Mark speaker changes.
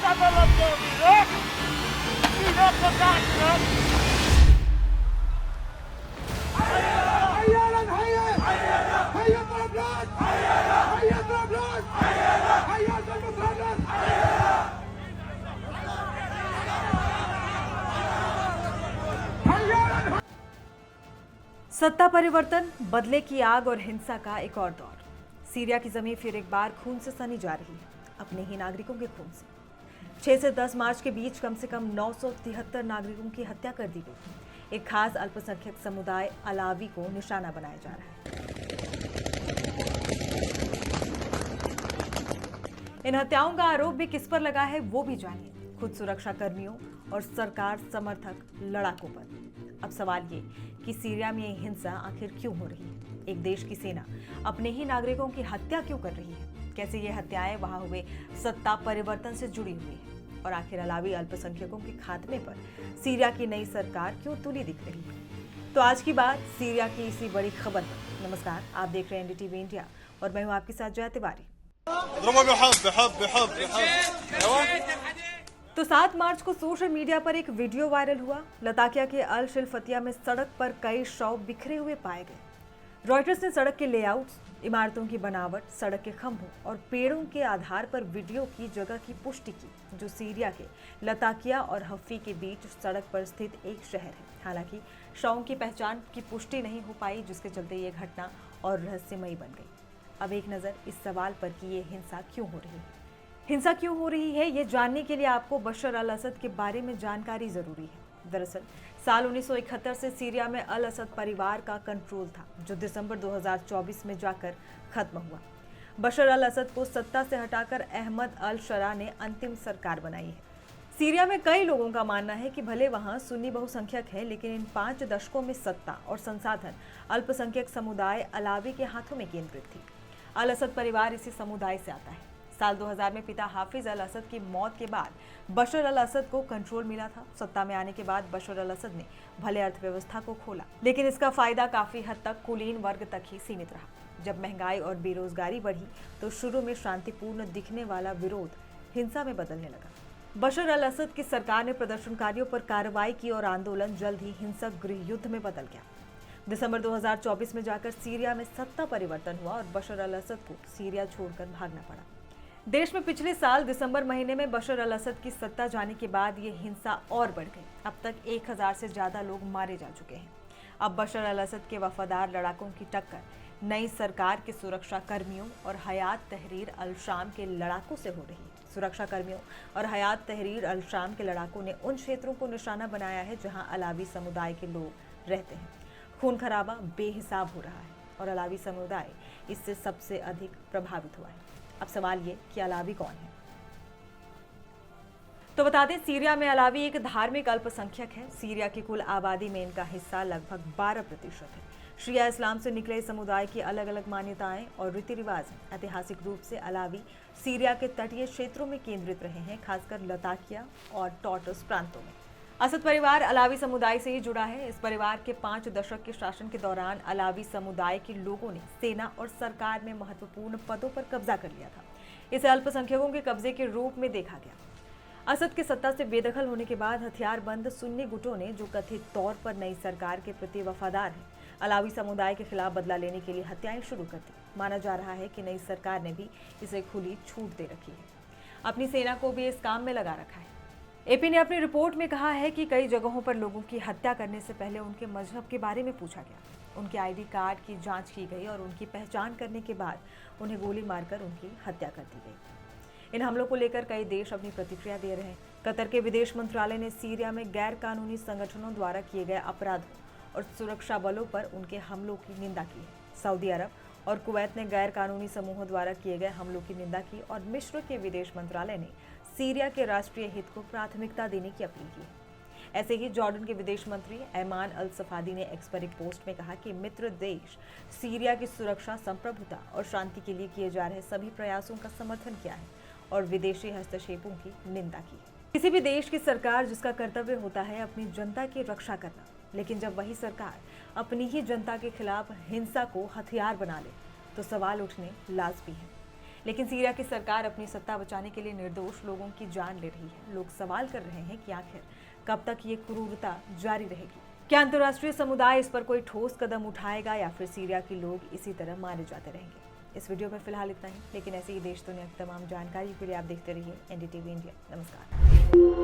Speaker 1: सत्ता परिवर्तन, बदले की आग और हिंसा का एक और दौर। सीरिया की जमीन फिर एक बार खून से सनी जा रही है, अपने ही नागरिकों के खून से। 6 से 10 मार्च के बीच कम से कम 973 नागरिकों की हत्या कर दी गई। एक खास अल्पसंख्यक समुदाय अलावी को निशाना बनाया जा रहा है। इन हत्याओं का आरोप भी किस पर लगा है वो भी जानिए, खुद सुरक्षा कर्मियों और सरकार समर्थक लड़ाकों पर। अब सवाल ये कि सीरिया में ये हिंसा आखिर क्यों हो रही है? एक देश की सेना अपने ही नागरिकों की हत्या क्यों कर रही है? कैसे ये हत्याएं वहां हुए सत्ता परिवर्तन से जुड़ी हुई है? और आखिर अलावी अल्पसंख्यकों के खात्मे पर सीरिया की नई सरकार क्यों तुली दिख रही है? तो आज की बात सीरिया की इसी बड़ी खबर पर। नमस्कार, आप देख रहे हैं एनडीटीवी इंडिया और मैं हूं आपके साथ जया तिवारी। तो 7 मार्च को सोशल मीडिया पर एक वीडियो वायरल हुआ। लताकिया के अल शिलफतिया में सड़क पर कई शव बिखरे हुए पाए गए। रॉयटर्स ने सड़क के लेआउट्स, इमारतों की बनावट, सड़क के खंभों और पेड़ों के आधार पर वीडियो की जगह की पुष्टि की, जो सीरिया के लताकिया और हफ़ी के बीच सड़क पर स्थित एक शहर है। हालांकि शवों की पहचान की पुष्टि नहीं हो पाई, जिसके चलते ये घटना और रहस्यमयी बन गई। अब एक नज़र इस सवाल पर कि ये हिंसा क्यों हो रही है। हिंसा क्यों हो रही है, ये जानने के लिए आपको बशर अल असद के बारे में जानकारी जरूरी है। दरअसल साल 1971 से सीरिया में अल असद परिवार का कंट्रोल था, जो दिसंबर 2024 में जाकर खत्म हुआ। बशर अल असद को सत्ता से हटाकर अहमद अल शरा ने अंतिम सरकार बनाई है। सीरिया में कई लोगों का मानना है कि भले वहां सुन्नी बहुसंख्यक है, लेकिन इन 5 दशकों में सत्ता और संसाधन अल्पसंख्यक समुदाय अलावी के हाथों में केंद्रित थी। अल असद परिवार इसी समुदाय से आता है। साल 2000 में पिता हाफिज अल असद की मौत के बाद बशर अल असद को कंट्रोल मिला था। सत्ता में आने के बाद बशर अल असद ने भले अर्थव्यवस्था को खोला, लेकिन इसका फायदा काफी हद तक कुलीन वर्ग तक ही सीमित रहा। जब महंगाई और बेरोजगारी बढ़ी तो शुरू में शांतिपूर्ण दिखने वाला विरोध हिंसा में बदलने लगा। बशर अल असद की सरकार ने प्रदर्शनकारियों पर कार्रवाई की और आंदोलन जल्द ही हिंसक गृह युद्ध में बदल गया। दिसंबर 2024 में जाकर सीरिया में सत्ता परिवर्तन हुआ और बशर अल असद को सीरिया छोड़कर भागना पड़ा। देश में पिछले साल दिसंबर महीने में बशर अल असद की सत्ता जाने के बाद ये हिंसा और बढ़ गई। अब तक 1000 से ज्यादा लोग मारे जा चुके हैं। अब बशर अल असद के वफादार लड़ाकों की टक्कर नई सरकार के सुरक्षा कर्मियों और हयात तहरीर अल शाम के लड़ाकों से हो रही है। सुरक्षा कर्मियों और हयात तहरीर अल शाम के लड़ाकों ने उन क्षेत्रों को निशाना बनाया है जहां अलावी समुदाय के लोग रहते हैं। खून खराबा बेहिसाब हो रहा है और अलावी समुदाय इससे सबसे अधिक प्रभावित हुआ है। अब सवाल ये कि अलावी कौन है? तो बता दें, सीरिया में अलावी एक धार्मिक अल्पसंख्यक है। सीरिया की कुल आबादी में इनका हिस्सा लगभग 12% है। शिया इस्लाम से निकले समुदाय की अलग अलग मान्यताएं और रीति रिवाज हैं। ऐतिहासिक रूप से अलावी सीरिया के तटीय क्षेत्रों में केंद्रित रहे हैं, खासकर लताकिया और टॉटस प्रांतों में। असद परिवार अलावी समुदाय से ही जुड़ा है। इस परिवार के 5 दशक के शासन के दौरान अलावी समुदाय के लोगों ने सेना और सरकार में महत्वपूर्ण पदों पर कब्जा कर लिया था। इसे अल्पसंख्यकों के कब्जे के रूप में देखा गया। असद के सत्ता से बेदखल होने के बाद हथियारबंद सुन्नी गुटों ने, जो कथित तौर पर नई सरकार के प्रति वफादार हैं, अलावी समुदाय के खिलाफ बदला लेने के लिए हत्याएं शुरू कर दी। माना जा रहा है कि नई सरकार ने भी इसे खुली छूट दे रखी है। अपनी सेना को भी इस काम में लगा रखा है। एपी ने अपनी रिपोर्ट में कहा है कि कई जगहों पर लोगों की हत्या करने से पहले उनके मजहब के बारे में पूछा गया। उनके आईडी कार्ड की जांच की गई और उनकी पहचान करने के बाद उन्हें गोली मारकर उनकी हत्या कर दी गई। इन हमलों को लेकर कई देश अपनी प्रतिक्रिया दे रहे हैं। कतर के विदेश मंत्रालय ने सीरिया में गैर कानूनी संगठनों द्वारा किए गए अपराधों और सुरक्षा बलों पर उनके हमलों की निंदा की है। सऊदी अरब और कुवैत ने गैर कानूनी समूहों द्वारा किए गए हमलों की निंदा की और मिस्र के विदेश मंत्रालय ने सीरिया के राष्ट्रीय हित को प्राथमिकता देने की अपील की है। ऐसे ही जॉर्डन के विदेश मंत्री ऐमान अल सफादी ने एक्स पर एक पोस्ट में कहा कि मित्र देश सीरिया की सुरक्षा, संप्रभुता और शांति के लिए किए जा रहे सभी प्रयासों का समर्थन किया है और विदेशी हस्तक्षेपों की निंदा की है। किसी भी देश की सरकार, जिसका कर्तव्य होता है अपनी जनता की रक्षा करना, लेकिन जब वही सरकार अपनी ही जनता के खिलाफ हिंसा को हथियार बना ले तो सवाल उठने लाजमी है। लेकिन सीरिया की सरकार अपनी सत्ता बचाने के लिए निर्दोष लोगों की जान ले रही है। लोग सवाल कर रहे हैं कि आखिर कब तक ये क्रूरता जारी रहेगी। क्या अंतर्राष्ट्रीय समुदाय इस पर कोई ठोस कदम उठाएगा या फिर सीरिया के लोग इसी तरह मारे जाते रहेंगे? इस वीडियो में फिलहाल इतना ही, लेकिन ऐसे ही देश दुनिया की तमाम जानकारी के लिए आप देखते रहिए एनडीटीवी इंडिया। नमस्कार।